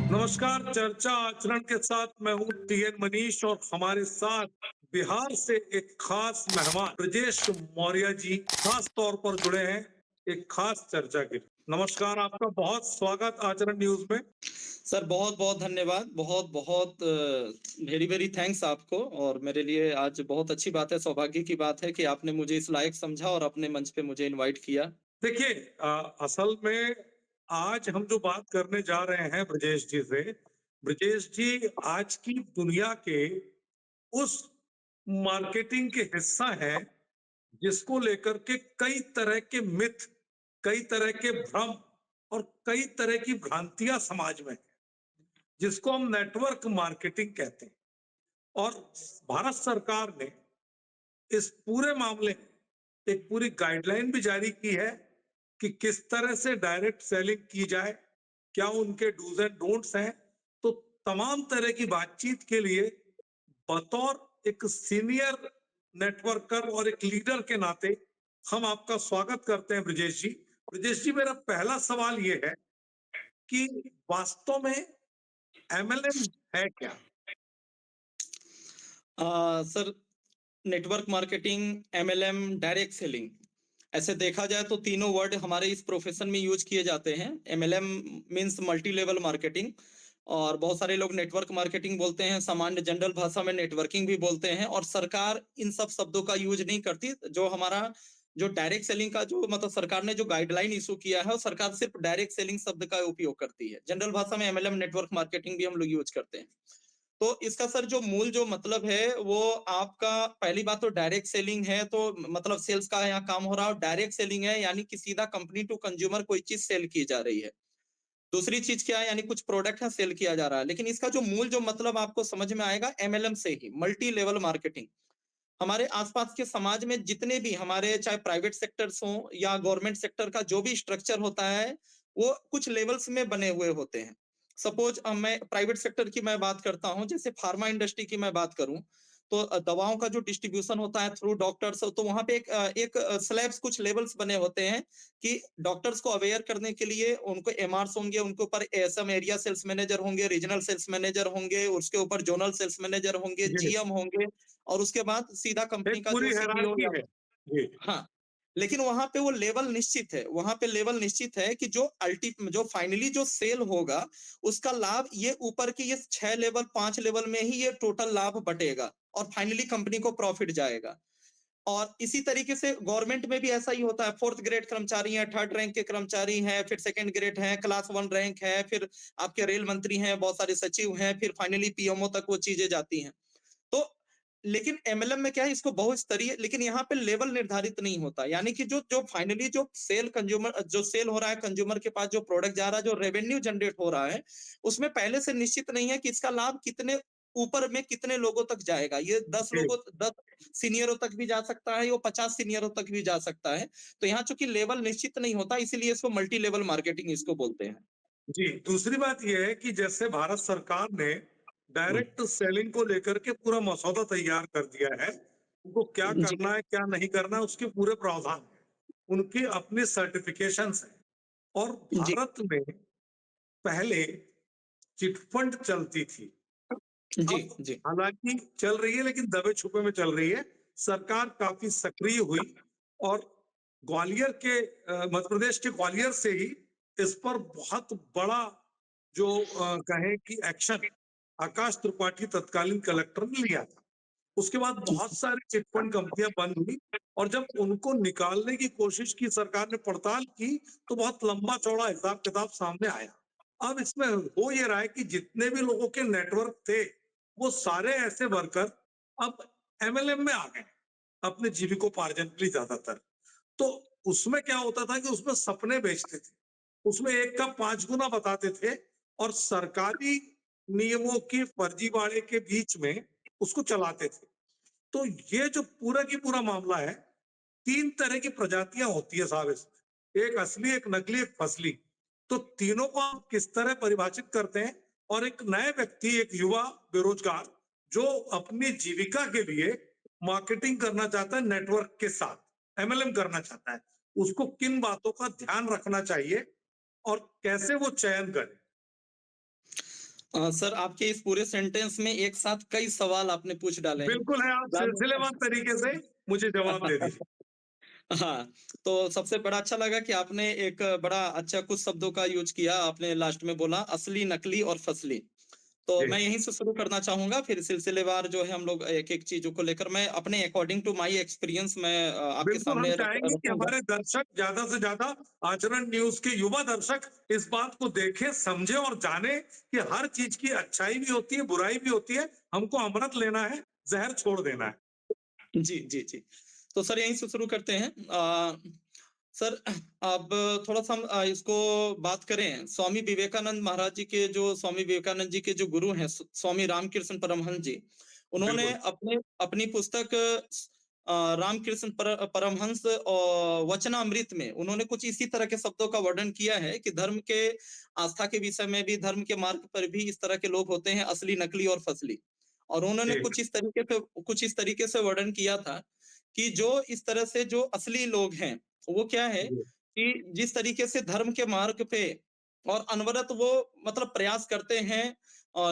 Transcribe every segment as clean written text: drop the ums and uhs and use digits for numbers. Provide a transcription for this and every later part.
नमस्कार। चर्चा आचरण के साथ मैं हूं टीएन मनीष और हमारे साथ बिहार से एक खास मेहमान ब्रजेश मौर्य जी खास तौर पर जुड़े हैं एक खास चर्चा के लिए। नमस्कार, आपका बहुत स्वागत आचरण न्यूज में। सर बहुत बहुत धन्यवाद। बहुत बहुत वेरी वेरी थैंक्स आपको। और मेरे लिए आज बहुत अच्छी बात है, सौभाग्य की बात है कि आपने मुझे इस लायक समझा और अपने मंच पे मुझे इनवाइट किया। देखिए, असल में आज हम जो बात करने जा रहे हैं ब्रजेश जी से, ब्रजेश जी आज की दुनिया के उस मार्केटिंग के हिस्सा है जिसको लेकर के कई तरह के मिथ, कई तरह के भ्रम और कई तरह की भ्रांतियां समाज में है, जिसको हम नेटवर्क मार्केटिंग कहते हैं। और भारत सरकार ने इस पूरे मामले में एक पूरी गाइडलाइन भी जारी की है कि किस तरह से डायरेक्ट सेलिंग की जाए, क्या उनके डूज एंड डोंट्स हैं। तो तमाम तरह की बातचीत के लिए बतौर एक सीनियर नेटवर्कर और एक लीडर के नाते हम आपका स्वागत करते हैं ब्रजेश जी। ब्रजेश जी, मेरा पहला सवाल ये है कि वास्तव में एमएलएम है क्या? Sir, network marketing, MLM, direct selling, ऐसे देखा जाए तो तीनों वर्ड हमारे इस प्रोफेशन में यूज किए जाते हैं। MLM means multi level marketing, और बहुत सारे लोग नेटवर्क मार्केटिंग बोलते हैं, सामान्य जनरल भाषा में नेटवर्किंग भी बोलते हैं। और सरकार इन सब शब्दों का यूज नहीं करती। जो हमारा जो डायरेक्ट सेलिंग का जो मतलब सरकार ने जो गाइडलाइन इशू किया है, सरकार सिर्फ डायरेक्ट सेलिंग शब्द का उपयोग करती है। जनरल भाषा में एमएलएम, नेटवर्क मार्केटिंग भी हम लोग यूज करते हैं। तो इसका सर जो मूल जो मतलब है वो आपका, पहली बात तो डायरेक्ट सेलिंग है तो मतलब सेल्स का यहाँ काम हो रहा है। डायरेक्ट सेलिंग है यानी कि सीधा कंपनी टू कंज्यूमर कोई चीज सेल की जा रही है। दूसरी चीज क्या है, यानी कुछ प्रोडक्ट है सेल किया जा रहा है। लेकिन इसका जो मूल जो मतलब आपको समझ में आएगा एमएलएम से ही, मल्टी लेवल मार्केटिंग। हमारे आसपास के समाज में जितने भी हमारे चाहे प्राइवेट सेक्टर्स हो या गवर्नमेंट सेक्टर का जो भी स्ट्रक्चर होता है, वो कुछ लेवल्स में बने हुए होते हैं। सपोज मैं प्राइवेट सेक्टर की मैं बात करता हूं, जैसे फार्मा इंडस्ट्री की मैं बात करूं, तो दवाओं का जो डिस्ट्रीब्यूशन होता है थ्रू डॉक्टर्स, तो वहां पे एक स्लैब्स, कुछ लेवल्स बने होते हैं कि डॉक्टर्स को अवेयर करने के लिए उनको एमआरस होंगे, उनके ऊपर एएसएम एरिया सेल्स मैनेजर होंगे, रीजनल सेल्स मैनेजर होंगे, उसके ऊपर जोनल सेल्स मैनेजर होंगे, जी, जीएम होंगे, और उसके बाद सीधा कंपनी एक का जो पूरी सीईओ हायरार्की या है। जी। हाँ। लेकिन वहां पे वो लेवल निश्चित है, वहां पे लेवल निश्चित है कि जो फाइनली जो सेल होगा, उसका लाभ ये ऊपर की ये 6 लेवल 5 लेवल में ही ये टोटल लाभ बटेगा और फाइनली कंपनी को प्रॉफिट जाएगा। और इसी तरीके से गवर्नमेंट में भी ऐसा ही होता है। फोर्थ ग्रेड कर्मचारी हैं, थर्ड रैंक के कर्मचारी हैं, फिर सेकंड ग्रेड हैं, क्लास 1 रैंक है, फिर आपके रेल मंत्री हैं, बहुत सारे सचिव हैं, फिर फाइनली पीएमओ तक वो चीजें जाती हैं। तो लेकिन एमएलएम में क्या है, इसको बहुस्तरीय, लेकिन यहाँ पे लेवल निर्धारित नहीं होता। यानी कि जो जो फाइनली जो सेल कंज्यूमर जो सेल हो रहा है, कंज्यूमर के पास जो प्रोडक्ट जा रहा है, जो रेवेन्यू जनरेट हो रहा है, उसमें पहले से निश्चित नहीं है कि इसका लाभ कितने ऊपर में कितने लोगों तक जाएगा। ये 10 जी। लोगों 10 सीनियरों तक भी जा सकता है, वो 50 सीनियरों तक भी जा सकता है। तो यहाँ चूंकि लेवल निश्चित नहीं होता, इसीलिए इसको मल्टी लेवल मार्केटिंग इसको बोलते हैं। जी, दूसरी बात यह है कि जैसे भारत सरकार ने हम्म, डायरेक्ट सेलिंग को लेकर के पूरा मसौदा तैयार कर दिया है, उनको क्या जी करना है क्या नहीं करना है उसके पूरे प्रावधान हैं, उनकी अपनी सर्टिफिकेशंस हैं। और जी भारत में पहले चिटफंड चलती थी, जी अब जी हालांकि चल रही है लेकिन दबे छुपे में चल रही है। सरकार काफी सक्रिय हुई और ग्वालियर के मध्य प्रदेश के ग्वालियर से ही इस पर बहुत बड़ा जो कहें कि एक्शन आकाश त्रिपाठी तत्कालीन कलेक्टर ने लिया था। उसके बाद बहुत सारी चिटफंड कंपनियां बंद हुई और जब उनको निकालने की कोशिश की, सरकार ने पड़ताल की, तो बहुत लंबा चौड़ा हिसाब किताब सामने आया। अब इसमें हो ये रहा है कि जितने भी लोगों के नेटवर्क थे, वो सारे ऐसे वर्कर अब एमएलएम में आ गए, अपने जीविकोपार्जन के लिए ज्यादातर। तो उसमें क्या होता था कि उसमें सपने बेचते थे, उसमें एक का 5 गुना बताते थे और सरकारी नियमों की फर्जीवाड़े के बीच में उसको चलाते थे। तो ये जो पूरा की पूरा मामला है, 3 तरह की प्रजातियां होती है साहब इसमें, एक असली, एक नकली, एक फसली। तो तीनों को आप किस तरह परिभाषित करते हैं? और एक नए व्यक्ति, एक युवा बेरोजगार जो अपनी जीविका के लिए मार्केटिंग करना चाहता है नेटवर्क के साथ, एमएलएम करना चाहता है, उसको किन बातों का ध्यान रखना चाहिए और कैसे वो चयन करे? सर आपके इस पूरे सेंटेंस में एक साथ कई सवाल आपने पूछ डाले हैं। बिल्कुल है, आप सिलसिलेवार तरीके से मुझे जवाब दे दीजिए। हाँ, तो सबसे बड़ा अच्छा लगा कि आपने एक बड़ा अच्छा कुछ शब्दों का यूज़ किया, आपने लास्ट में बोला असली, नकली और फसली। तो जी, मैं यहीं से शुरू करना चाहूँगा, फिर सिलसिलेवार जो है हम लोग एक-एक चीज़ों को लेकर मैं अपने अकॉर्डिंग टू माय एक्सपीरियंस मैं आपके बिल्कुल हम सामने चाहेंगे कि रखूँगा। हमारे दर्शक ज्यादा से ज्यादा आचरण न्यूज के युवा दर्शक इस बात को देखें, समझे और जाने कि हर चीज की अच्छाई भी होती है, बुराई भी होती है। हमको अमृत लेना है, जहर छोड़ देना है। जी, जी, जी। तो सर यहीं से शुरू करते हैं। सर अब थोड़ा-सा हम इसको बात करें स्वामी विवेकानंद महाराज जी के जो स्वामी विवेकानंद जी के जो गुरु हैं स्वामी रामकृष्ण परमहंस जी, उन्होंने बिल्कुल, अपने अपनी पुस्तक रामकृष्ण परमहंस वचनामृत में उन्होंने कुछ इसी तरह के शब्दों का वर्णन किया है कि धर्म के आस्था के विषय में भी, धर्म के मार्ग पर भी इस तरह के लोग होते हैं असली, नकली और फसली। और उन्होंने जी, कुछ इस तरीके से वर्णन किया था कि जो इस तरह से जो असली लोग हैं, वो क्या है जी, कि जिस तरीके से धर्म के मार्ग पे और अनवरत वो मतलब प्रयास करते हैं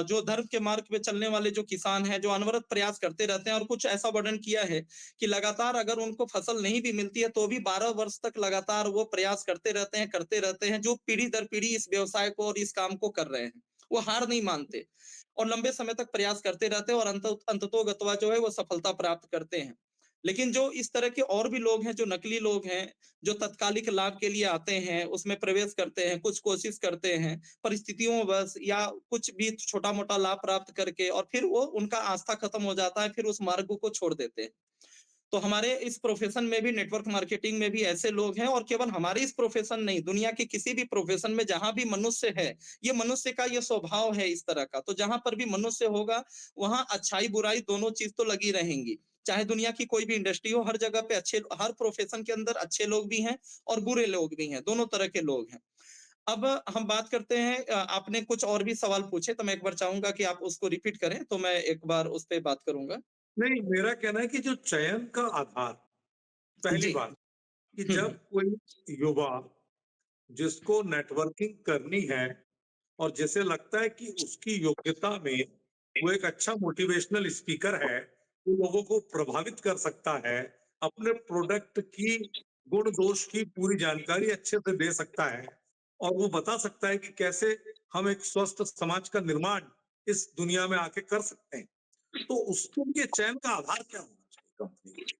जो धर्म के मार्ग पे चलने वाले जो किसान हैं, जो अनवरत प्रयास करते रहते हैं और कुछ ऐसा वर्णन किया है कि लगातार अगर उनको फसल नहीं भी मिलती है, तो भी 12 वर्ष तक लगातार वो प्रयास करते रहते हैं, जो पीढ़ी दर पीढ़ी इस व्यवसाय को और इस काम को कर रहे हैं। वो हार नहीं मानते और लंबे समय तक प्रयास करते रहते हैं और अंततोगत्वा जो है वो सफलता प्राप्त करते हैं। लेकिन जो इस तरह के और भी लोग हैं, जो नकली लोग हैं, जो तत्कालिक लाभ के लिए आते हैं, उसमें प्रवेश करते हैं, कुछ कोशिश करते हैं, परिस्थितियों बस या कुछ भी छोटा-मोटा लाभ प्राप्त करके और फिर वो उनका आस्था खत्म हो जाता है, फिर उस मार्ग को छोड़ देते हैं। तो हमारे इस प्रोफ़ेशन में भी नेटवर्क मार्केटिंग में भी ऐसे लोग हैं और केवल हमारे इस प्रोफ़ेशन नहीं, दुनिया के किसी भी प्रोफ़ेशन में जहाँ भी मनुष्य है, ये मनुष्य का ये स्वभाव है इस तरह का। तो जहाँ पर भी मनुष्य होगा, वहाँ अच्छाई-बुराई दोनों चीज़ तो लगी रहेंगी। चाहे दुनिया की कोई भी इंडस्ट्री हो, हर जगह पे हर प्रोफ़ेशन के अंदर अच्छे लोग भी हैं और बुरे लोग भी हैं, दोनों तरह के लोग हैं। अब हम बात करते हैं आपने कुछ और भी सवाल पूछे, तो मैं एक बार चाहूँगा कि आप उसको रिपीट करें, तो मैं एक बार उस पे बात करूँगा। नहीं, मेरा कहना है कि जो चयन का आधार, पहली जी। बात कि हुँ, जब हुँ। कोई युवा जिसको नेटवर्किंग करनी है और जिसे लगता है कि उसकी योग्यता में वो एक अच्छा मोटिवेशनल स्पीकर है, वो लोगों को प्रभावित कर सकता है, अपने प्रोडक्ट की गुण दोष की पूरी जानकारी अच्छे से दे सकता है और वो बता सकता है कि कैसे हम एक स्वस्थ समाज का निर्माण इस दुनिया में आके कर सकते हैं। तो उसके लिए चयन का आधार क्या होना चाहिए कंपनी के लिए?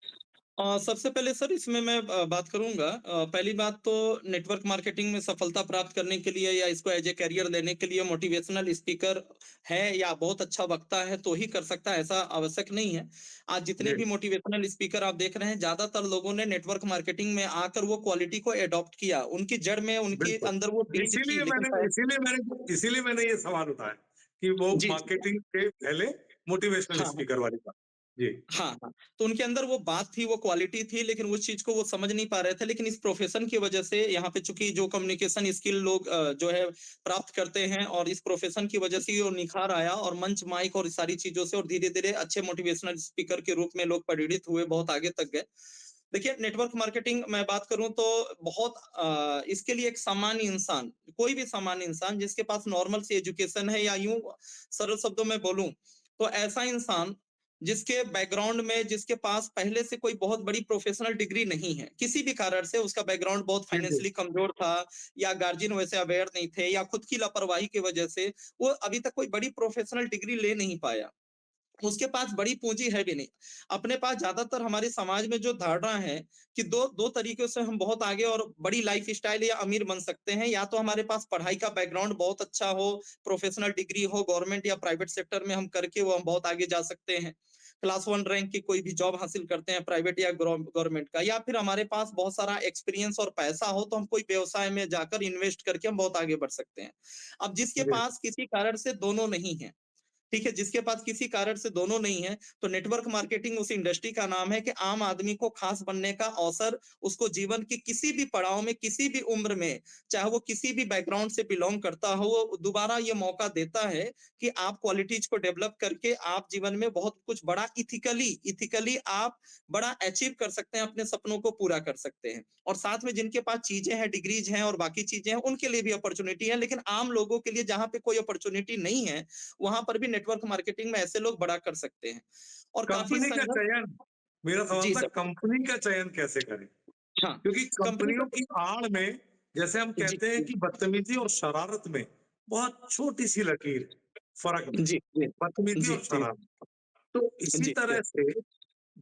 सबसे पहले सर इसमें मैं बात करूँगा पहली बात तो नेटवर्क मार्केटिंग में सफलता प्राप्त करने के लिए या इसको एज़ ए करियर लेने के लिए मोटिवेशनल स्पीकर है या बहुत अच्छा वक्ता है तो ही कर सकता है, ऐसा आवश्यक नहीं है। आज जितने जी, भी मोटिवेशनल स्पीकर आप देख रहे हैं, ज़्यादातर लोगों ने नेटवर्क मार्केटिंग में आकर वो क्वालिटी को एडॉप्ट किया। उनकी जड़ में, उनके बिल्कुल। अंदर वो बीज थी लेकिन शायद इसीलिए मैंने ये सवाल उठाया कि वो जी, जी। मार्केटिंग के पहले मोटिवेशनल हाँ, हाँ। स्पीकर वाली बात। जी, हाँ, हाँ। तो उनके अंदर वो बात थी, वो क्वालिटी थी, लेकिन उस चीज़ को वो समझ नहीं पा रहे थे। लेकिन इस प्रोफ़ेशन की वजह से यहाँ पे चूँकि जो कम्युनिकेशन स्किल लोग जो है प्राप्त करते हैं और इस प्रोफ़ेशन की वजह से ये निखार आया और मंच, माइक और इस सारी चीज़ों से और धीरे-धीरे अच्छे मोटिवेशनल स्पीकर के रूप में लोग परिणित हुए, बहुत आगे तक गए। देखिए, नेटवर्क मार्केटिंग मैं बात करूँ तो बहुत इसके लिए एक सामान्य इंसान, कोई भी सामान्य इंसान जिसके पास नॉर्मल सी एजुकेशन है या यूँ सरल शब्दों में बोलूँ, तो ऐसा इंसान जिसके बैकग्राउंड में जिसके पास पहले से कोई बहुत बड़ी प्रोफ़ेशनल डिग्री नहीं है, किसी भी कारण से उसका बैकग्राउंड बहुत जी, जी, फाइनेंशियली कमज़ोर था या गार्जियन वैसे अवेयर नहीं थे या खुद की लापरवाही की वजह से वो अभी तक कोई बड़ी प्रोफ़ेशनल डिग्री ले नहीं पाया। उसके पास बड़ी पूँजी है भी नहीं। अपने पास ज़्यादातर हमारे समाज में जो धारणा है कि 2 तरीकों से हम बहुत आगे और बड़ी लाइफ़स्टाइल या अमीर बन सकते हैं। या तो हमारे पास पढ़ाई का बैकग्राउंड बहुत अच्छा हो, प्रोफ़ेशनल डिग्री हो, गवर्नमेंट या प्राइवेट सेक्टर में हम करके वो हम बहुत आगे जा सकते हैं। क्लास 1 रैंक की कोई भी जॉब हासिल करते हैं प्राइवेट या गवर्नमेंट का, या फिर हमारे पास बहुत सारा एक्सपीरियंस और पैसा हो तो हम कोई व्यवसाय में जाकर इन्वेस्ट करके हम बहुत आगे बढ़ सकते हैं। अब जिसके जी, पास किसी कारण से दोनों नहीं है, ठीक है, जिसके पास किसी कारण से दोनों नहीं है, तो नेटवर्क मार्केटिंग उस इंडस्ट्री का नाम है कि आम आदमी को खास बनने का अवसर उसको जीवन के किसी भी पड़ाव में, किसी भी उम्र में, चाहे वो किसी भी बैकग्राउंड से बिलोंग करता हो, वो दोबारा ये मौका देता है कि आप क्वालिटीज को डेवलप करके आप जीवन में बहुत कुछ बड़ा इथिकली आप बड़ा अचीव कर सकते हैं, अपने सपनों को पूरा कर सकते हैं। और साथ में जिनके पास चीजें हैं, डिग्रीज हैं और बाकी चीजें हैं, उनके लिए भी अपॉर्चुनिटी है, लेकिन आम लोगों के लिए जहाँ पे कोई अपॉर्चुनिटी नहीं है, वहां पर भी नेटवर्क मार्केटिंग में ऐसे लोग बड़ा कर सकते हैं। और काफी कंपनी का संघर्ष। चयन, मेरा सवाल जी था सर। कंपनी का चयन कैसे करें? हाँ। क्योंकि कंपनी कंपनियों का। की आड़ में, जैसे हम जी कहते हैं जी कि बदतमीजी और शरारत में बहुत छोटी सी लकीर है, फर्क है, जी जी बदतमीजी जी और शरारत। तो इसी जी तरह से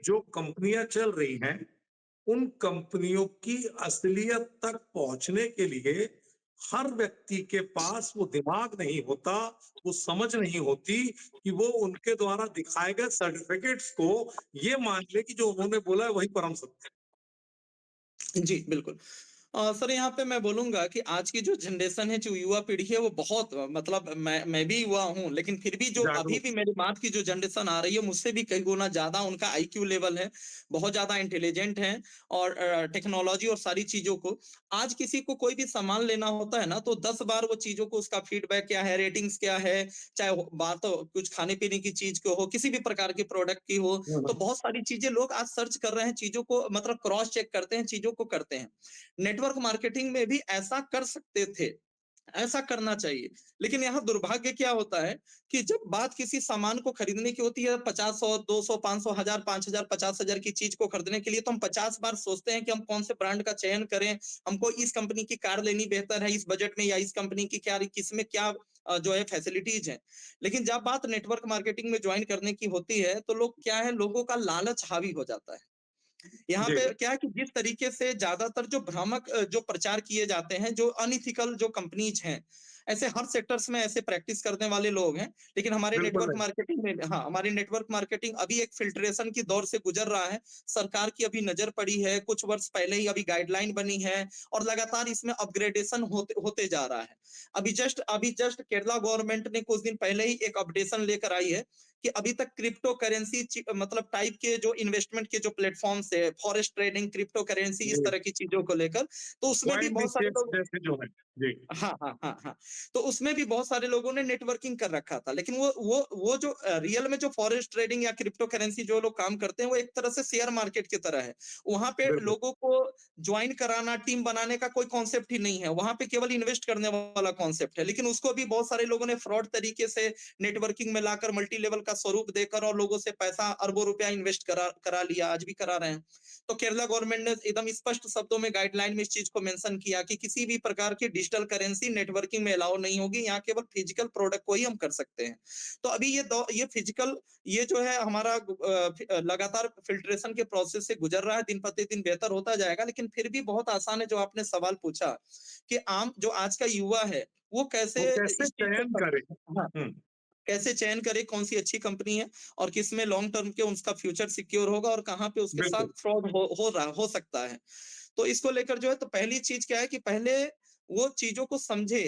जो कंपनियां चल रही हैं, उन कंपनियों की असलियत तक पहुंचने के लिए हर व्यक्ति के पास वो दिमाग नहीं होता, वो समझ नहीं होती कि वो उनके द्वारा दिखाए गए सर्टिफिकेट्स को ये मान ले कि जो उन्होंने बोला है वही परम सत्य जी, बिल्कुल। सर यहाँ पे मैं बोलूँगा कि आज की जो जनरेशन है, जो युवा पीढ़ी है, वो बहुत मतलब मैं भी युवा हूँ, लेकिन फिर भी है। जो अभी जागरूक। भी मेरे बाद की जो जनरेशन आ रही है, मुझसे भी कई गुना ज़्यादा उनका आईक्यू लेवल है, बहुत ज़्यादा इंटेलिजेंट हैं और टेक्नोलॉजी और सारी चीज़ों को आज किसी को कोई भी सामान लेना होता है ना, तो 10 बार वो चीज़ों को उसका फीडबैक क्या है, रेटिंग्स क्या है, चाहे हो बात हो कुछ खाने-पीने की चीज़ की हो, किसी भी प्रकार के प्रोडक्ट की हो, तो बहुत सारी चीज़ें लोग आज सर्च कर रहे हैं, चीज़ों को मतलब क्रॉस चेक करते हैं, चीज़ों को करते हैं। नेटवर्क मार्केटिंग में भी ऐसा कर सकते थे, ऐसा करना चाहिए। लेकिन यहाँ दुर्भाग्य क्या होता है कि जब बात किसी सामान को खरीदने की होती है 50, 100, 200, 500, 1000, 5000, 50,000 की चीज को खरीदने के लिए तो हम 50 बार सोचते हैं कि हम कौन से ब्रांड का चयन करें, हमको इस कंपनी की कार लेनी बेहतर है इस बजट में या इस कंपनी की क्या किसमें क्या जो है फैसिलिटीज है। लेकिन जब बात नेटवर्क मार्केटिंग में ज्वाइन करने की होती है तो लोग क्या है, लोगों का लालच हावी हो जाता है। यहाँ जी, पे क्या है कि जिस तरीके से ज्यादातर जो भ्रामक जो प्रचार किए जाते हैं, जो अनइथिकल जो कंपनीज हैं, ऐसे हर सेक्टर्स में ऐसे प्रैक्टिस करने वाले लोग हैं। लेकिन हमारे बिल्कुल नेटवर्क नहीं। मार्केटिंग में, हाँ, हमारी नेटवर्क मार्केटिंग अभी एक फिल्ट्रेशन की दौर से गुजर रहा है। सरकार की अभी नजर पड़ी है, कुछ वर्ष पहले ही अभी गाइडलाइन बनी है और लगातार इसमें अपग्रेडेशन होते होते जा रहा है। अभी जस्ट केरला गवर्नमेंट ने कुछ दिन पहले ही एक अपडेशन लेकर आई है कि अभी तक क्रिप्टो करेंसी मतलब टाइप के जो इन्वेस्टमेंट के जो प्लेटफॉर्म्स है, फॉरेक्स ट्रेडिंग, क्रिप्टो करेंसी, इस जी, तरह की चीजों को लेकर, तो उसमें भी कॉइन बहुत सारे बीचेस लोग। जैसे जो है। जी, हाँ, हाँ, हाँ, हाँ। तो उसमें भी बहुत सारे लोगों ने नेटवर्किंग कर रखा था। लेकिन वो जो रियल में जो फॉरेक्स ट्रेडिंग या क्रिप्टो करेंसी जो लोग काम करते हैं, वो एक तरह से शेयर मार्केट की तरह है। वहाँ पे बिल्कुल। लोगों को जॉइन कराना, टीम बनाने का कोई कॉन्सेप्ट ही नहीं है। वहाँ पे केवल इन्वेस्ट करने वाला कॉन्सेप्ट है। लेकिन उसको भी बहुत सारे लोगों ने फ्रॉड तरीके से नेटवर्किंग में लाकर मल्टी लेवल का स्वरूप देकर और लोगों से पैसा अरबों रुपया इन्वेस्ट करा करा लिया, आज भी करा रहे हैं। तो केरला गवर्नमेंट ने एकदम स्पष्ट शब्दों में गाइडलाइन में इस चीज को मेंशन किया कि किसी भी प्रकार की डिजिटल करेंसी नेटवर्किंग में अलाउ नहीं होगी, यहाँ केवल फिजिकल प्रोडक्ट को ही हम कर सकते हैं। तो अभी ये फिजिकल, ये जो है हमारा लगातार फिल्ट्रेशन के प्रोसेस से गुजर रहा है, दिन प्रतिदिन बेहतर होता जाएगा। लेकिन फिर भी बहुत आसान है, जो आपने सवाल पूछा कि आम जो आज का युवा है, वो कैसे वो कैसे इस चीज को चयन करे? हाँ, हम्म। कैसे चयन करे, कौन सी अच्छी कंपनी है और किसमें लॉन्ग टर्म के उसका फ्यूचर सिक्योर होगा और कहाँ पे उसके साथ बिल्कुल। फ्रॉड हो सकता है। तो इसको लेकर जो है, तो पहली चीज क्या है कि पहले वो चीजों को समझे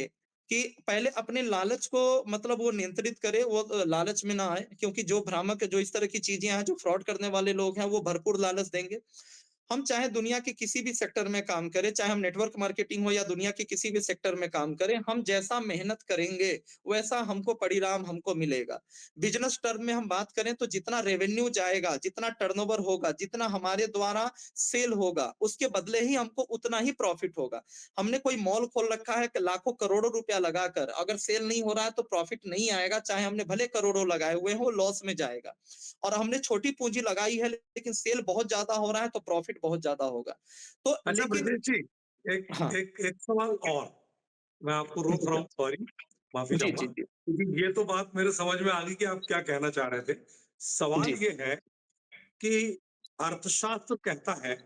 कि पहले अपने लालच को मतलब वो नियंत्रित करे, वो लालच में ना आए, क्योंकि जो भ्रामक जो इस तरह की चीजें हैं, जो फ्रॉड करने वाले लोग हैं, वो भरपूर लालच देंगे। हम चाहे दुनिया के किसी भी सेक्टर में काम करें, चाहे हम नेटवर्क मार्केटिंग हो या दुनिया के किसी भी सेक्टर में काम करें, हम जैसा मेहनत करेंगे, वैसा हमको परिणाम हमको मिलेगा। बिज़नेस टर्म में हम बात करें तो जितना रेवेन्यू जाएगा, जितना टर्नओवर होगा, जितना हमारे द्वारा सेल होगा, उसके बदले ही हमको उतना ही प्रॉफिट होगा। हमने कोई मॉल खोल रखा है लाखों करोड़ों रुपया लगाकर, अगर सेल नहीं हो रहा है तो प्रॉफिट नहीं आएगा, चाहे हमने भले करोड़ों लगाए हुए हो, लॉस में जाएगा। और हमने छोटी पूंजी लगाई है लेकिन सेल बहुत ज्यादा हो रहा है तो प्रॉफिट बहुत ज्यादा होगा। तो अच्छा लेकिन ब्रजेश जी, एक हाँ। एक एक सवाल और, मैं आपको रोक रहा हूँ, सॉरी, माफी जी, चाहूंगा, जी, जी, क्योंकि ये तो बात मेरे समझ में आ गई कि आप क्या कहना चाह रहे थे। सवाल जी, ये है कि अर्थशास्त्र कहता है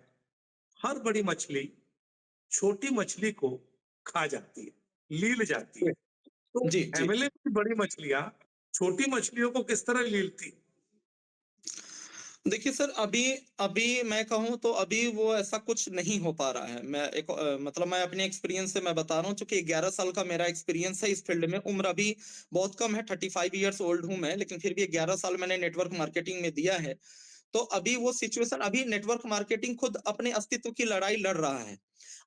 हर बड़ी मछली छोटी मछली को खा जाती है, लील जाती है। तो जी, जी। एमएलए की बड़ी मछलियां छोटी मछलियों को किस तरह लीलती? देखिए सर, अभी अभी मैं कहूँ तो अभी वो ऐसा कुछ नहीं हो पा रहा है। मैं एक मतलब मैं अपने एक्सपीरियंस से मैं बता रहा हूँ, चूँकि 11 साल का मेरा एक्सपीरियंस है इस फील्ड में। उम्र अभी बहुत कम है, 35 इयर्स ओल्ड हूँ मैं, लेकिन फिर भी 11 साल मैंने नेटवर्क मार्केटिंग में दिया है। तो अभी वो सिचुएशन, अभी नेटवर्क मार्केटिंग खुद अपने अस्तित्व की लड़ाई लड़ रहा है।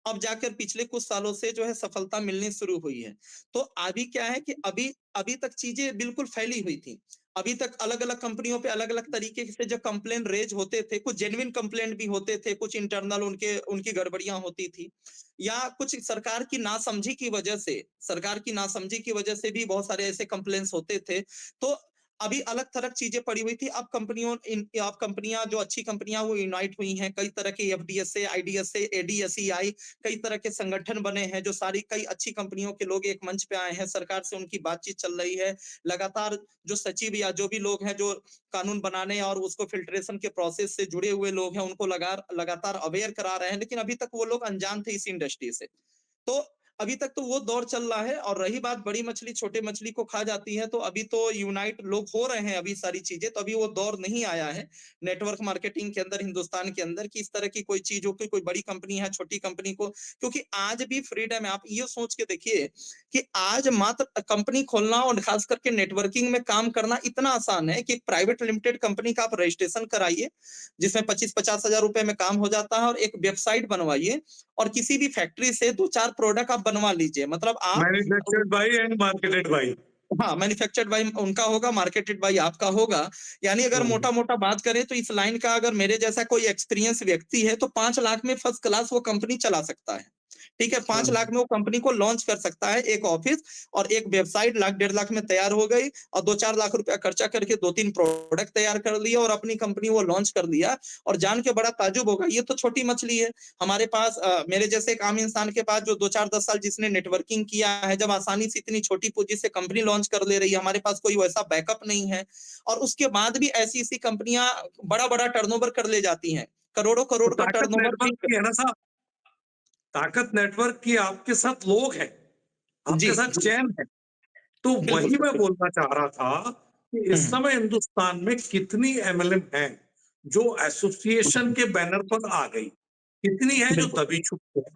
अब जाकर पिछले कुछ सालों से जो है सफलता मिलनी शुरू हुई है। तो अभी क्या है कि अभी अभी तक चीजें बिल्कुल फैली हुई थी। अभी तक अलग-अलग कंपनियों पे अलग-अलग तरीके से जो कंप्लेंट रेज़ होते थे, कुछ जेन्युइन कंप्लेंट भी होते थे, कुछ इंटरनल उनके उनकी गड़बड़ियाँ होती थी, या कुछ सरकार की नासमझी की वजह से भी बहुत सारे ऐसे कंप्लेंट्स होते थे। तो अभी अलग-थलग चीज़ें पड़ी हुई थी। अब कंपनियाँ जो अच्छी कंपनियाँ वो यूनाइट हुई हैं। कई तरह के एफडीएसए, आईडीएसए, एडीएसईआई, कई तरह के संगठन बने हैं, जो सारी कई अच्छी कंपनियों के लोग एक मंच पे आए हैं। सरकार से उनकी बातचीत चल रही है। लगातार जो सचिव या जो भी लोग हैं, जो कानून बनाने और उसको फिल्ट्रेशन के प्रोसेस से जुड़े हुए लोग हैं, उनको लगातार अवेयर करा रहे हैं, लेकिन अभी तक वो लोग अनजान थे इस इंडस्ट्री से। तो अभी तक तो वो दौर चल रहा है, और रही बात बड़ी मछली छोटे मछली को खा जाती है, तो अभी तो यूनाइट लोग हो रहे हैं अभी सारी चीजें, तो अभी वो दौर नहीं आया है नेटवर्क मार्केटिंग के अंदर, हिंदुस्तान के अंदर, कि इस तरह की कोई चीज हो कि कोई बड़ी कंपनी है छोटी कंपनी को, क्योंकि आज भी फ्रीडम है। आप ये सोच के देखिए कि आज मात्र कंपनी खोलना और खास करके नेटवर्किंग में काम करना इतना आसान है कि एक प्राइवेट लिमिटेड कंपनी का आप रजिस्ट्रेशन कराइए, जिसमें 25-50 हजार रुपए में काम हो जाता है, और एक वेबसाइट बनवाइए, और किसी भी फैक्ट्री से 2-4 प्रोडक्ट आप बनवा लीजिए। मतलब आप manufactured by and marketed bye. हाँ, मैन्युफैक्चर्ड बाय उनका होगा, मार्केटेड बाय आपका होगा। यानी अगर मोटा-मोटा बात करें तो इस लाइन का अगर मेरे जैसा कोई एक्सपीरियंस व्यक्ति है, तो 5 लाख में फर्स्ट क्लास वो कंपनी चला सकता है। ठीक है? 5 लाख में वो कंपनी को लॉन्च कर सकता है, एक ऑफिस और एक वेबसाइट लाख, 1.5 लाख में तैयार हो गई, और 2-4 लाख रुपया खर्चा करके 2-3 प्रोडक्ट तैयार कर लिया और अपनी कंपनी वो लॉन्च कर दिया। और जान के बड़ा ताज्जुब होगा, ये तो छोटी मछली है। हमारे पास मेरे जैसे एक आम इंसान के पास जो 2-4 10 साल जिसने नेटवर्किंग किया है, जब आसानी से इतनी छोटी पूंजी से कंपनी लॉन्च कर ले रही है, हमारे पास कोई वैसा बैकअप नहीं है, और उसके बाद भी ऐसी-ऐसी कंपनियां बड़ा-बड़ा टर्नओवर कर ले जाती हैं। तो करोड़ों-करोड़ का ताकत टर्नओवर भी। नेटवर्क की है ना साहब, ताकत नेटवर्क की आपके साथ लोग हैं, जी, आपके साथ जी, चैन है। तो बिल्कुल वही सर, मैं बिल्कुल। बोलना चाह रहा था कि इस हुँ, समय हिंदुस्तान में कितनी एमएलएम हैं जो एसोसिएशन हुँ, के बैनर पर आ गई, कितनी है जो बिल्कुल, दबी छुपी है,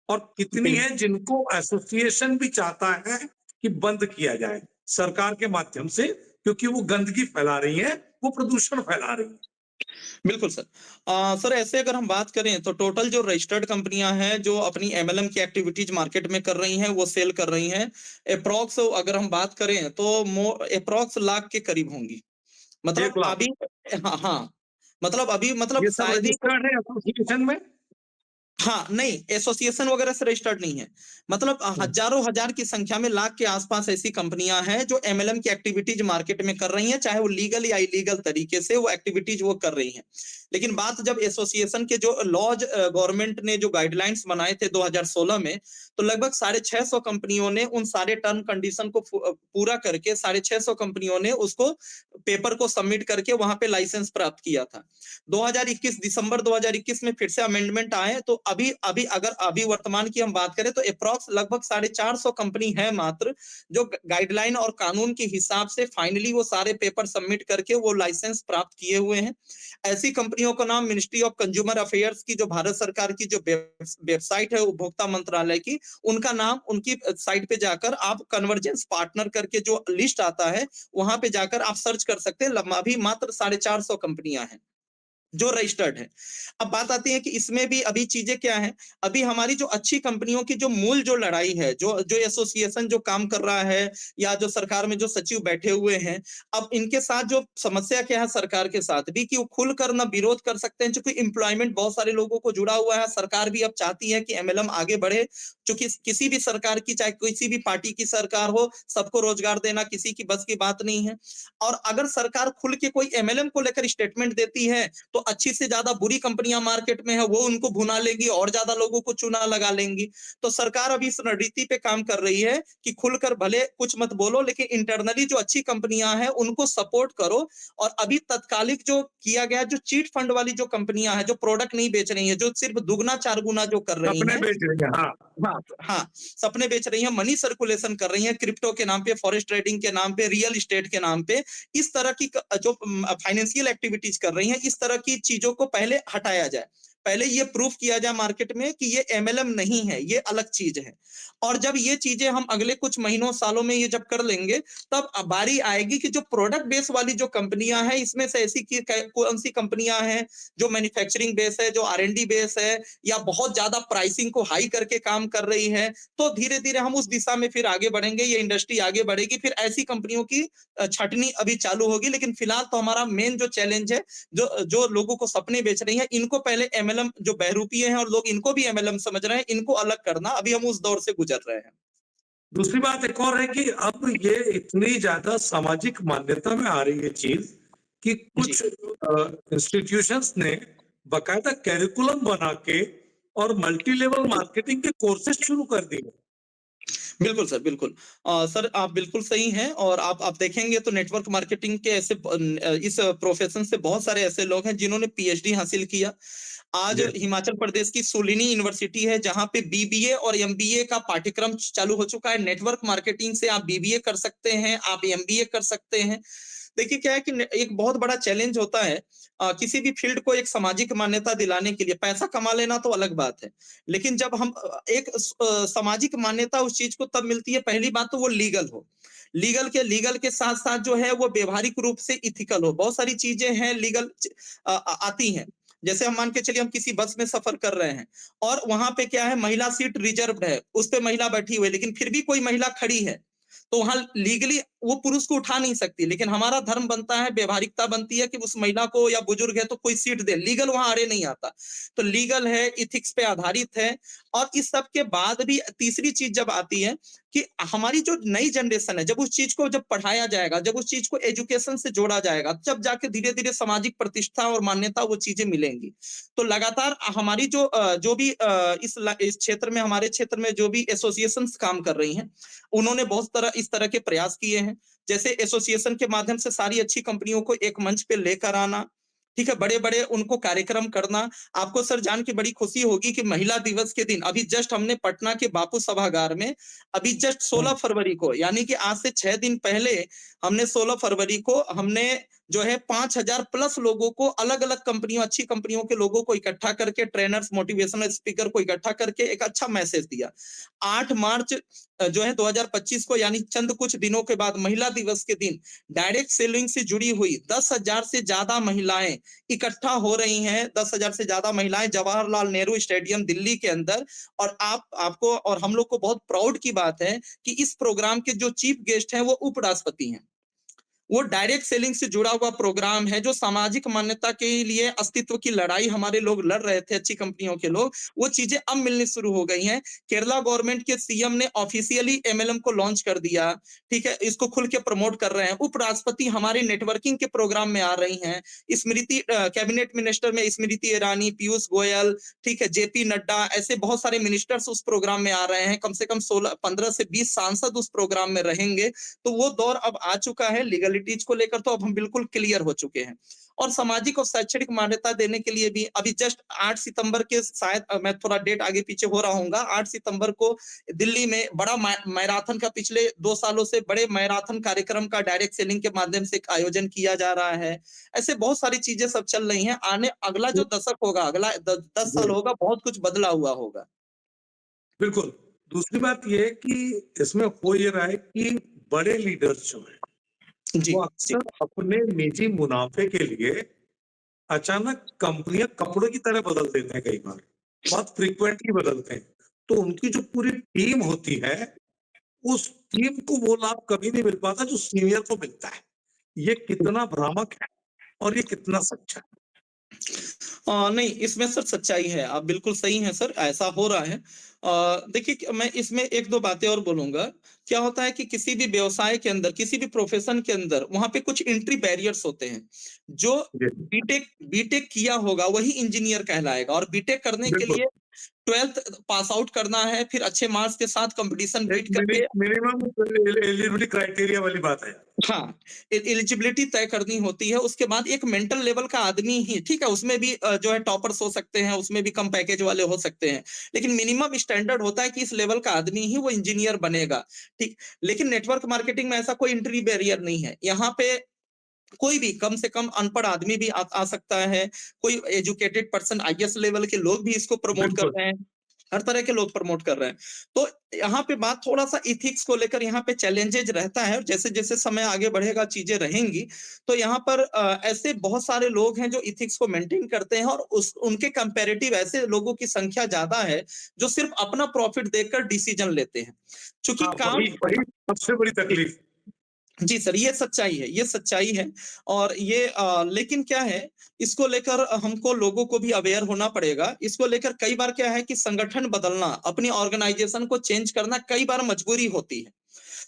और कितनी बिल्कुल। है जिनको एसोसिएशन भी चाहता है कि बंद किया जाए सरकार के माध्यम से, क्योंकि वो गंदगी फैला रही है, वो प्रदूषण फैला रही है। बिल्कुल सर। सर ऐसे अगर हम बात करें तो टोटल जो रजिस्टर्ड कंपनियां हैं जो अपनी एमएलएम की एक्टिविटीज मार्केट में कर रही हैं, वो सेल कर रही हैं, अप्रॉक्स अगर हम बात करें तो अप्रॉक्स लाख के करीब होंगी। एक मतलब लाख अभी, हाँ, हाँ, मतलब अभी, मतलब ये सब शायद ही रजिस्टर्ड है एसोसिएशन में। हाँ, नहीं, एसोसिएशन वगैरह से रजिस्टर्ड नहीं है। मतलब हज़ारों हजार की संख्या में, लाख के आसपास ऐसी कंपनियां हैं जो एमएलएम की एक्टिविटीज मार्केट में कर रही हैं, चाहे वो लीगल या इलीगल तरीके से वो एक्टिविटीज वो कर रही हैं। लेकिन बात जब एसोसिएशन के जो लॉज, गवर्नमेंट ने जो गाइडलाइंस बनाए थे 2016 में, तो लगभग 650 कंपनियों ने उन सारे टर्म कंडीशन को पूरा करके 650 कंपनियों ने उसको पेपर को सबमिट करके वहां पे लाइसेंस प्राप्त किया था। 2021 दिसंबर 2021 में फिर से अमेंडमेंट आए, तो अभी अभी अगर अभी वर्तमान की हम बात करें तो अप्रॉक्स लगभग 450 कंपनी है मात्र, जो गाइडलाइन और कानून के हिसाब से फाइनली वो सारे पेपर सबमिट करके वो लाइसेंस प्राप्त किए हुए हैं। ऐसी कंपनियों का नाम मिनिस्ट्री ऑफ कंज्यूमर अफेयर्स की, जो भारत सरकार की जो वेबसाइट है उपभोक्ता मंत्रालय की, उनका नाम, उनकी साइट पे जाकर आप कन्वर्जेंस पार्टनर करके जो लिस्ट आता है, वहां पे जाकर आप सर्च कर सकते हैं। अभी मात्र 450 कंपनियां हैं जो रजिस्टर्ड है। अब बात आती है कि इसमें भी अभी चीजें क्या हैं, अभी हमारी जो अच्छी कंपनियों की जो मूल जो लड़ाई है, जो जो एसोसिएशन जो काम कर रहा है, या जो सरकार में जो सचिव बैठे हुए हैं, अब इनके साथ जो समस्या क्या है सरकार के साथ भी, कि वो खुलकर ना विरोध कर सकते हैं, क्योंकि एम्प्लॉयमेंट बहुत सारे लोगों को जुड़ा हुआ है। सरकार भी अब चाहती है कि एमएलएम आगे बढ़े, क्योंकि किसी भी सरकार की, चाहे किसी भी पार्टी की सरकार हो, सबको रोजगार देना किसी की बस की बात नहीं है। और अगर सरकार खुल के कोई एमएलएम को लेकर स्टेटमेंट देती है, तो अच्छी से ज्यादा बुरी कंपनियां मार्केट में है वो उनको भुना लेंगी और ज्यादा लोगों को चुना लगा लेंगी। तो सरकार अभी इस रणनीति पे काम कर रही है कि खुलकर भले कुछ मत बोलो, लेकिन इंटरनली जो अच्छी कंपनियां हैं उनको सपोर्ट करो। और अभी तत्कालिक जो किया गया, जो चीट फंड वाली जो कंपनियां हैं, जो प्रोडक्ट नहीं बेच रही हैं, जो सिर्फ दुगना चार गुना जो कर रही अपने हैं, बेच रहे हैं, हाँ। हाँ हाँ, सपने बेच रही हैं, मनी सर्कुलेशन कर रही हैं, क्रिप्टो के नाम पे, फॉरेस्ट ट्रेडिंग के नाम पे, रियल एस्टेट के नाम पे, इस तरह की जो फाइनेंशियल एक्टिविटीज कर रही हैं, इस तरह की चीजों को पहले हटाया जाए। पहले ये प्रूफ किया जाए मार्केट में कि ये एमएलएम नहीं है, ये अलग चीज है। और जब ये चीजें हम अगले कुछ महीनों सालों में ये जब कर लेंगे, तब बारी आएगी कि जो प्रोडक्ट बेस वाली जो कंपनियां हैं, इसमें से ऐसी कौन सी कंपनियां हैं जो मैन्युफैक्चरिंग बेस है, जो आर&डी बेस है, या बहुत ज्यादा प्राइसिंग को हाई करके काम कर रही है। तो धीरे धीरे हम उस दिशा में फिर आगे बढ़ेंगे, ये इंडस्ट्री आगे बढ़ेगी, फिर ऐसी कंपनियों की छटनी अभी चालू होगी। लेकिन फिलहाल तो हमारा मेन जो चैलेंज है, जो जो लोगों को सपने बेच रही हैं, इनको पहले एमएलएम, जो बहरूपीय हैं और लोग इनको भी एमएलएम समझ रहे हैं, इनको अलग करना, अभी हम उस दौर से गुजर रहे हैं। दूसरी बात एक और है कि अब ये इतनी ज्यादा सामाजिक मान्यता में आ रही है चीज कि जी, कुछ इंस्टीट्यूशंस ने बकायदा कैरिकुलम बना के और मल्टी लेवल मार्केटिंग के कोर्सेज शुरू कर दिए। बिल्कुल सर, बिल्कुल। सर आप बिल्कुल सही हैं, और आप देखेंगे तो नेटवर्क मार्केटिंग के ऐसे इस प्रोफेशन से बहुत सारे ऐसे लोग हैं जिन्होंने पीएचडी हासिल किया। आज यस, हिमाचल प्रदेश की सोलिनी यूनिवर्सिटी है जहां पे बीबीए और एमबीए का पाठ्यक्रम चालू हो चुका है। नेटवर्क मार्केटिंग से आप बीबीए कर सकते हैं, आप एमबीए कर सकते हैं। देखिए क्या है कि एक बहुत बड़ा चैलेंज होता है किसी भी फील्ड को एक सामाजिक मान्यता दिलाने के लिए। पैसा कमा लेना तो अलग बात है, लेकिन जब हम एक सामाजिक मान्यता उस चीज को तब मिलती है, पहली बात तो वो लीगल हो। लीगल के साथ साथ जो है वो व्यवहारिक रूप से इथिकल हो। बहुत सारी चीजें हैं लीगल आती हैं। जैसे हम मान के चलिए हम किसी बस में सफर कर रहे हैं और वहां पे क्या है, महिला सीट रिजर्व्ड है, उस पे महिला बैठी हुई है, लेकिन फिर भी कोई महिला खड़ी है, तो वहां लीगली वो पुरुष को उठा नहीं सकती। लेकिन हमारा धर्म बनता है, व्यवहारिकता बनती है कि उस महिला को, या बुजुर्ग है तो कोई सीट दे, लीगल वहां आड़े नहीं आता। तो लीगल है, इथिक्स पे आधारित है। और इस सब के बाद भी तीसरी चीज जब आती है कि हमारी जो नई जनरेशन है, जब उस चीज को जब पढ़ाया जाएगा, जब उस चीज को एजुकेशन से जोड़ा जाएगा, जब जाके धीरे धीरे सामाजिक प्रतिष्ठा और मान्यता वो चीजें मिलेंगी। तो लगातार हमारी जो भी इस क्षेत्र में, हमारे क्षेत्र में जो भी एसोसिएशन काम कर रही हैं, उन्होंने बहुत इस तरह के प्रयास किए हैं। जैसे एसोसिएशन के माध्यम से सारी अच्छी कंपनियों को एक मंच पे लेकर आना, ठीक है, बड़े बड़े उनको कार्यक्रम करना। आपको सर जान के बड़ी खुशी होगी कि महिला दिवस के दिन अभी जस्ट हमने पटना के बापू सभागार में, अभी जस्ट 16 फरवरी को, यानी कि आज से 6 दिन पहले, हमने 16 फरवरी को हमने जो है 5,000 प्लस लोगों को, अलग अलग कंपनियों, अच्छी कंपनियों के लोगों को इकट्ठा करके, ट्रेनर्स, मोटिवेशनल स्पीकर को इकट्ठा करके एक अच्छा मैसेज दिया। 8 मार्च जो है 2025 को, यानी चंद कुछ दिनों के बाद, महिला दिवस के दिन, डायरेक्ट सेलिंग से जुड़ी हुई 10,000 से ज्यादा महिलाएं इकट्ठा हो रही हैं। 10,000 से ज्यादा महिलाएं जवाहरलाल नेहरू स्टेडियम दिल्ली के अंदर। और आपको और हम लोग को बहुत प्राउड की बात है कि इस प्रोग्राम के जो चीफ गेस्ट हैं वो उपराष्ट्रपति हैं। वो डायरेक्ट सेलिंग से जुड़ा हुआ प्रोग्राम है, जो सामाजिक मान्यता के लिए अस्तित्व की लड़ाई हमारे लोग लड़ रहे थे, अच्छी कंपनियों के लोग, वो चीजें अब मिलनी शुरू हो गई हैं। केरला गवर्नमेंट के सीएम ने ऑफिशियली एमएलएम को लॉन्च कर दिया, ठीक है, इसको खुल के प्रमोट कर रहे हैं। उपराष्ट्रपति हमारे नेटवर्किंग के प्रोग्राम में आ रही हैं। स्मृति कैबिनेट मिनिस्टर में स्मृति ईरानी, पीयूष गोयल, ठीक है, जेपी नड्डा, ऐसे बहुत सारे मिनिस्टर्स उस प्रोग्राम में आ रहे हैं। कम से कम 15 से 20 सांसद उस प्रोग्राम में रहेंगे। तो वो दौर अब आ चुका है। लीगलिटीज को लेकर तो अब हम बिल्कुल क्लियर हो चुके हैं। और सामाजिक और शैक्षणिक मान्यता देने के लिए भी अभी जस्ट 8 सितंबर के, शायद मैं थोड़ा डेट आगे पीछे हो रहा हूँगा, 8 सितंबर को दिल्ली में बड़ा मैराथन का, पिछले 2 सालों से बड़े मैराथन कार्यक्रम का डायरेक्ट सेलिंग के माध्यम से आयोजन किया जा रहा है। ऐसे बहुत सारी चीजें सब चल रही हैं। आने अगला जो दशक होगा, अगला 10 साल होगा, बहुत कुछ बदला हुआ होगा। बिल्कुल। दूसरी बात ये है कि इसमें हो ये रहा है कि बड़े लीडर्स जो हैं, जी, वो जी, अक्सर अपने निजी मुनाफे के लिए अचानक कंपनियां कपड़े की तरह बदल देते हैं, कई बार बहुत फ्रीक्वेंटली बदलते हैं। तो उनकी जो पूरी टीम होती है, उस टीम को वो लाभ कभी नहीं मिल पाता जो सीनियर को मिलता है। ये कितना भ्रामक है और ये कितना सच्चा है। नहीं, इसमें सर सच्चाई है, आप बिल्कुल सही हैं सर, ऐसा हो रहा है। देखिए मैं इसमें 1-2 बातें और बोलूंगा क्या होता है कि किसी भी व्यवसाय के अंदर, किसी भी प्रोफेशन के अंदर वहां पे कुछ एंट्री बैरियर्स होते हैं। जो जी, बीटेक बीटेक किया होगा वही इंजीनियर कहलाएगा, और बीटेक करने के बिल्कुल। लिए 12th पास आउट करना है, फिर अच्छे मार्क्स के साथ कंपटीशन एक बीट करके, मिनिमम एलिजिबिलिटी क्राइटेरिया वाली बात है। हाँ, एलिजिबिलिटी तय करनी होती है। उसके बाद एक मेंटल लेवल का आदमी ही, ठीक है, उसमें भी जो है टॉपर्स हो सकते हैं, उसमें भी कम पैकेज वाले हो सकते हैं, लेकिन मिनिमम स्टैंडर्ड होता है कि इस लेवल का आदमी ही वो इंजीनियर बनेगा, ठीक। लेकिन नेटवर्क मार्केटिंग में ऐसा कोई एंट्री बैरियर नहीं है। यहाँ पे कोई भी कम से कम अनपढ़ आदमी भी आ सकता है, कोई एजुकेटेड पर्सन, आईएएस लेवल के लोग भी इसको प्रमोट कर बिल्कुल। रहे हैं, हर तरह के लोग प्रमोट कर रहे हैं। तो यहाँ पे बात थोड़ा सा इथिक्स को लेकर यहाँ पे चैलेंजेज रहता है, और जैसे जैसे समय आगे बढ़ेगा चीजें रहेंगी, तो यहाँ पर ऐसे बहुत सारे लोग हैं जो इथिक्स को मेंटेन करते हैं, और उनके कंपैरेटिव ऐसे लोगों की संख्या ज्यादा है जो सिर्फ अपना प्रॉफिट देखकर डिसीजन लेते हैं, क्योंकि हाँ, काम, वही वही सबसे बड़ी तकलीफ। जी सर, ये सच्चाई है, ये सच्चाई है। और ये लेकिन क्या है, इसको लेकर हमको लोगों को भी अवेयर होना पड़ेगा। इसको लेकर कई बार क्या है कि संगठन बदलना, अपनी ऑर्गेनाइजेशन को चेंज करना कई बार मजबूरी होती है,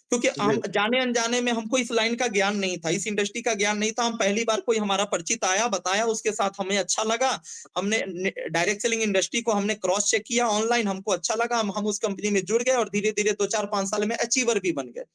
क्योंकि जी, हम जाने अनजाने में, हमको इस लाइन का ज्ञान नहीं था, इस इंडस्ट्री का ज्ञान नहीं था। हम पहली बार कोई हमारा परिचित आया, बताया, उसके साथ हमें अच्छा लगा, हमने डायरेक्ट सेलिंग इंडस्ट्री को हमने क्रॉस चेक किया ऑनलाइन, हमको अच्छा लगा, हम उस कंपनी में जुड़ गए, और धीरे धीरे 2 4 5 साल में अचीवर भी बन गए।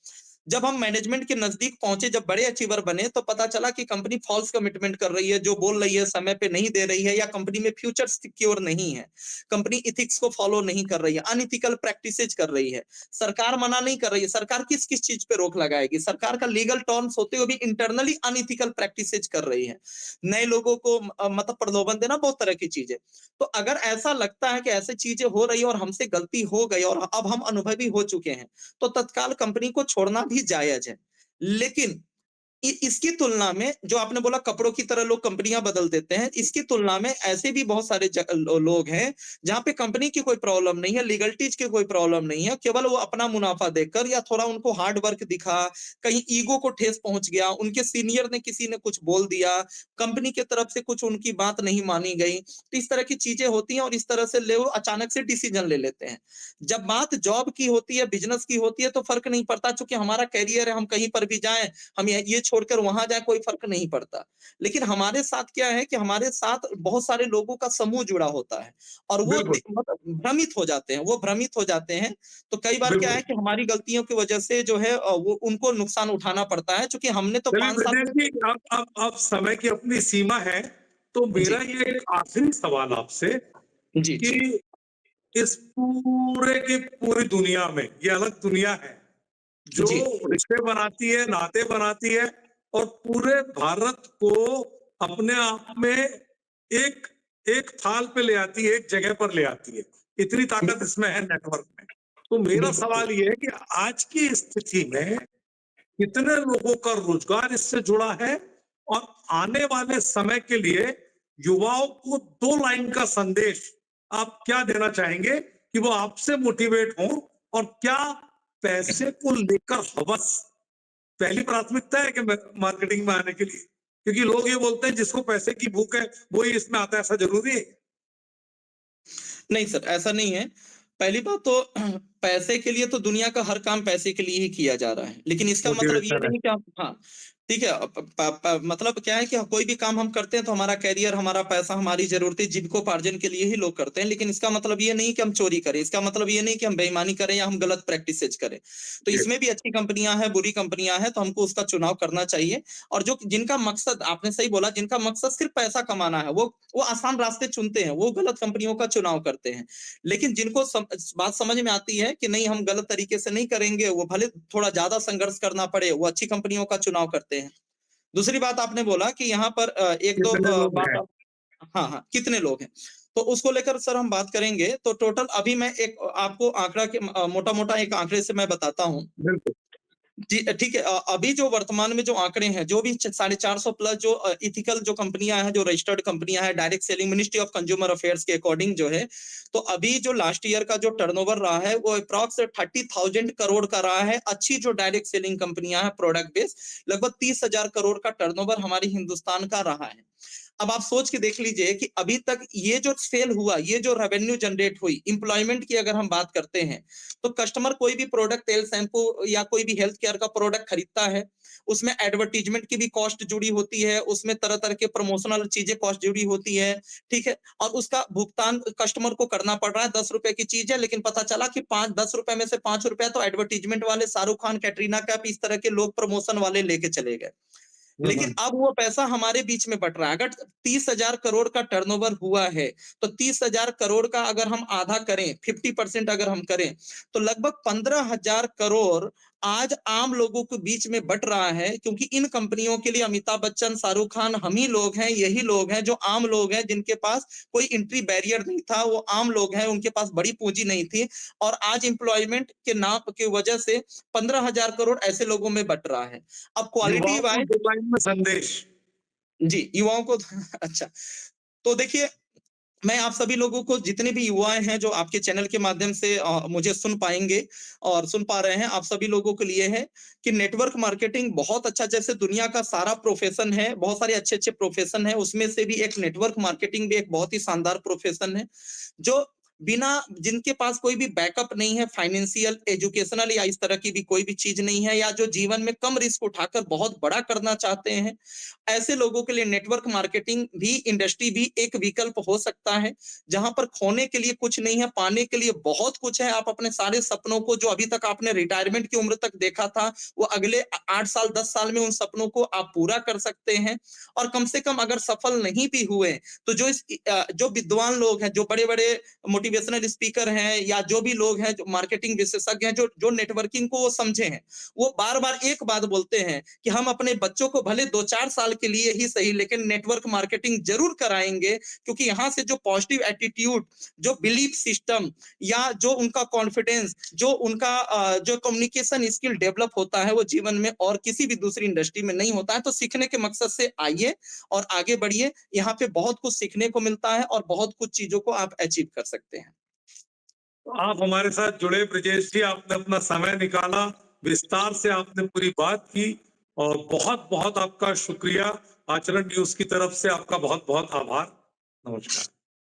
जब हम मैनेजमेंट के नजदीक पहुंचे, जब बड़े अचीवर बने, तो पता चला कि कंपनी फॉल्स कमिटमेंट कर रही है, जो बोल रही है समय पे नहीं दे रही है, या कंपनी में फ्यूचर सिक्योर नहीं है, कंपनी इथिक्स को फॉलो नहीं कर रही है, अनइथिकल प्रैक्टिसेज कर रही है। सरकार मना नहीं कर रही है, सरकार किस किस चीज पे रोक लगाएगी, सरकार का लीगल टर्म्स होते हुए भी इंटरनली अनइथिकल प्रैक्टिसेज कर रही है, नए लोगों को मतलब प्रलोभन देना, बहुत तरह की चीजें। तो अगर ऐसा लगता है कि ऐसी चीजें हो रही है और हमसे गलती हो गई और अब हम अनुभवी हो चुके हैं, तो तत्काल कंपनी को छोड़ना भी जायज है। लेकिन इसकी तुलना में, जो आपने बोला कपड़ों की तरह लोग कंपनियां बदल देते हैं, इसकी तुलना में ऐसे भी बहुत सारे लोग हैं जहां पे कंपनी की कोई प्रॉब्लम नहीं है, लीगलिटीज की कोई प्रॉब्लम नहीं है, केवल वो अपना मुनाफा देखकर, या थोड़ा उनको हार्ड वर्क दिखा, कहीं ईगो को ठेस पहुंच गया, उनके सीनियर ने, किसी ने कुछ बोल दिया, कंपनी की तरफ से कुछ उनकी बात नहीं मानी गई, तो इस तरह की चीजें होती हैं, और इस तरह से वो अचानक से डिसीजन ले लेते हैं। जब बात जॉब की होती है, बिजनेस की होती है, तो फर्क नहीं पड़ता, चूंकि हमारा कैरियर है, हम कहीं पर भी जाएं, हम ये छोड़कर वहां जाए, कोई फर्क नहीं पड़ता। लेकिन हमारे साथ क्या है कि हमारे साथ बहुत सारे लोगों का समूह जुड़ा होता है, और वो बिल्कुल, मतलब भ्रमित हो जाते हैं, वो भ्रमित हो जाते हैं। तो कई बार क्या है बिल्कुल। कि हमारी गलतियों की वजह से जो है वो उनको नुकसान उठाना पड़ता है, क्योंकि हमने तो चलिए 5 साल। ब्रजेश जी, अब समय की अपनी सीमा है, तो जी, मेरा ये आखिरी सवाल आपसे जी, कि जी, इस पूरे की पूरी दुनिया में, ये अलग दुनिया है जो जी, रिश्ते बनाती है, नाते बनाती है, और पूरे भारत को अपने आप में एक एक थाल पे ले आती है, एक जगह पर ले आती है। इतनी ताकत इसमें है, नेटवर्क में। तो मेरा बिल्कुल। सवाल ये है कि आज की स्थिति में कितने लोगों का रोजगार इससे जुड़ा है, और आने वाले समय के लिए युवाओं को 2 लाइन का संदेश आप क्या देना चाहेंगे कि वो आपसे मोटिवेट हों, और क्या पैसे को लेकर हवस पहली प्राथमिकता है कि मार्केटिंग में आने के लिए? क्योंकि लोग ये बोलते हैं जिसको पैसे की भूख है वो ही इसमें आता है, ऐसा जरूरी है? नहीं सर, ऐसा नहीं है। पहली बात तो पैसे के लिए तो दुनिया का हर काम पैसे के लिए ही किया जा रहा है। लेकिन इसका मतलब ये मोटिवेशन है। नहीं कि आप, हाँ, ठीक है, मतलब क्या है कि कोई भी काम हम करते हैं तो हमारा करियर, हमारा पैसा, हमारी ज़रूरतें, जीविकोपार्जन के लिए ही लोग करते हैं। लेकिन इसका मतलब ये नहीं कि हम चोरी करें, इसका मतलब ये नहीं कि हम बेईमानी करें या हम गलत प्रैक्टिसेज़ करें। तो जी, इसमें भी अच्छी कंपनियाँ हैं, बुरी कंपनियाँ हैं, तो हमको उसका चुनाव करना चाहिए। और जो जिनका मकसद, आपने सही बोला, जिनका मकसद सिर्फ पैसा कमाना है, वो आसान रास्ते चुनते हैं, वो गलत कंपनियों का चुनाव करते हैं। लेकिन जिनको बात समझ में आती है कि नहीं, हम गलत तरीके से नहीं करेंगे, वो भले थोड़ा ज्यादा संघर्ष करना पड़े, वो अच्छी कंपनियों का चुनाव करते हैं। दूसरी बात आपने बोला कि यहाँ पर एक दो कितने लोग बात हैं? हाँ, हाँ, कितने लोग हैं? तो उसको लेकर सर हम बात करेंगे, तो टोटल अभी मैं एक आपको आंकड़ा के मोटा-मोटा एक आंकड़े से मैं बताता हूँ। बिल्कुल। जी, ठीक है। अभी जो वर्तमान में जो आंकड़े हैं, जो भी 450 प्लस जो इथिकल जो कंपनियां हैं, जो रजिस्टर्ड कंपनियां हैं, direct selling ministry of consumer affairs के अकॉर्डिंग जो है, तो अभी जो लास्ट ईयर का जो टर्नओवर रहा है वो अप्रॉक्स 30,000 करोड़ का रहा है। अच्छी जो डायरेक्ट सेलिंग कंपनियां हैं, प्रोडक्ट बेस्ड, लगभग 30,000 करोड़ का टर्नओवर हमारी हिंदुस्तान का रहा है। अब आप सोच के देख लीजिए कि अभी तक ये जो सेल हुआ, ये जो रेवेन्यू जनरेट हुई, एम्प्लॉयमेंट की अगर हम बात करते हैं, तो कस्टमर कोई भी प्रोडक्ट, तेल, शैम्पू या कोई भी हेल्थ केयर का प्रोडक्ट खरीदता है, उसमें एडवर्टाइजमेंट की भी कॉस्ट जुड़ी होती है, उसमें तरह-तरह के प्रमोशनल चीजें कॉस्ट जुड़ी होती है, ठीक है? और उसका भुगतान कस्टमर को करना पड़ रहा है, 10 रुपए की चीज है, लेकिन पता चला कि 5-10 रुपए में से 5 रुपए तो एडवर्टाइजमेंट वाले शाहरुख खान, कैटरीना कैफ, इस तरह के लोग प्रमोशन वाले लेके चले गए। लेकिन अब वो पैसा हमारे बीच में बट रहा है। अगर 30,000 करोड़ का टर्नओवर हुआ है, तो 30,000 करोड़ का अगर हम आधा करें, 50% अगर हम करें, तो लगभग 15,000 करोड़ आज आम लोगों के बीच में बट रहा है, क्योंकि इन कंपनियों के लिए अमिताभ बच्चन, शाहरुख खान हम ही लोग हैं, यही लोग हैं जो आम लोग हैं, जिनके पास कोई एंट्री बैरियर नहीं था, वो आम लोग हैं, उनके पास बड़ी पूंजी नहीं थी, और आज एम्प्लॉयमेंट के नाम की वजह से 15,000 करोड़ ऐसे लोगों में बट रहा है। अब क्वालिटी युवाओं को वाइज, दो लाइन में संदेश। जी, युवाओं को अच्छा, तो देखिए, मैं आप सभी लोगों को, जितने भी युवाएँ हैं जो आपके चैनल के माध्यम से मुझे सुन पाएँगे और सुन पा रहे हैं, आप सभी लोगों के लिए है कि नेटवर्क मार्केटिंग बहुत अच्छा, जैसे दुनिया का सारा प्रोफ़ेशन है, बहुत सारे अच्छे-अच्छे प्रोफ़ेशन हैं, उसमें से भी एक नेटवर्क मार्केटिंग भी एक बहुत ही शानदार प्रोफ़ेशन है, जो बिना, जिनके पास कोई भी बैकअप नहीं है, फाइनेंशियल, एजुकेशनल या इस तरह की भी कोई भी चीज़ नहीं है, या जो जीवन में कम रिस्क उठाकर बहुत बड़ा करना चाहते हैं, ऐसे लोगों के लिए नेटवर्क मार्केटिंग भी, इंडस्ट्री भी एक विकल्प हो सकता है, जहां पर खोने के लिए कुछ नहीं है, पाने के लिए बहुत कुछ है। आप अपने सारे सपनों को, जो अभी तक आपने रिटायरमेंट की उम्र तक देखा था, वो अगले 8 साल 10 साल में उन सपनों को आप पूरा कर सकते हैं। और कम से कम अगर सफल नहीं भी हुए, तो जो विद्वान लोग हैं, जो बड़े-बड़े मोटिवेशनल स्पीकर हैं, या जो भी लोग हैं, जो मार्केटिंग विशेषज्ञ हैं, जो जो नेटवर्किंग को वो समझे हैं, वो बार-बार एक बात बोलते हैं कि हम अपने बच्चों को भले 2-4 साल के लिए ही सही, लेकिन नेटवर्क मार्केटिंग जरूर कराएंगे, क्योंकि यहाँ से जो पॉजिटिव एटीट्यूड, जो बिलीफ सिस्टम, या जो उनका कॉन्फिडेंस, जो उनका जो कम्युनिकेशन स्किल डेवलप होता है, वो जीवन में और किसी भी दूसरी इंडस्ट्री में नहीं होता है। तो सीखने के मकसद से आइए और आगे बढ़िए, यहाँ पे बहुत कुछ सीखने को मिलता है और बहुत कुछ चीजों को आप अचीव कर सकते हैं। तो आप हमारे साथ जुड़े ब्रजेश जी, आपने अपना समय निकाला, विस्तार से आपने पूरी बात की, और बहुत बहुत आपका शुक्रिया। आचरण न्यूज की तरफ से आपका बहुत बहुत आभार। नमस्कार।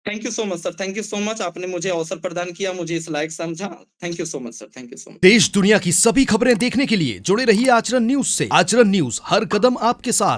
Thank you so much sir, thank you so much, आपने मुझे अवसर प्रदान किया, मुझे इस लायक समझा। Thank you so much sir, thank you so much. देश दुनिया की सभी खबरें देखने के लिए जुड़े रहिए आचरण न्यूज से। आचरण न्यूज, हर कदम आपके साथ।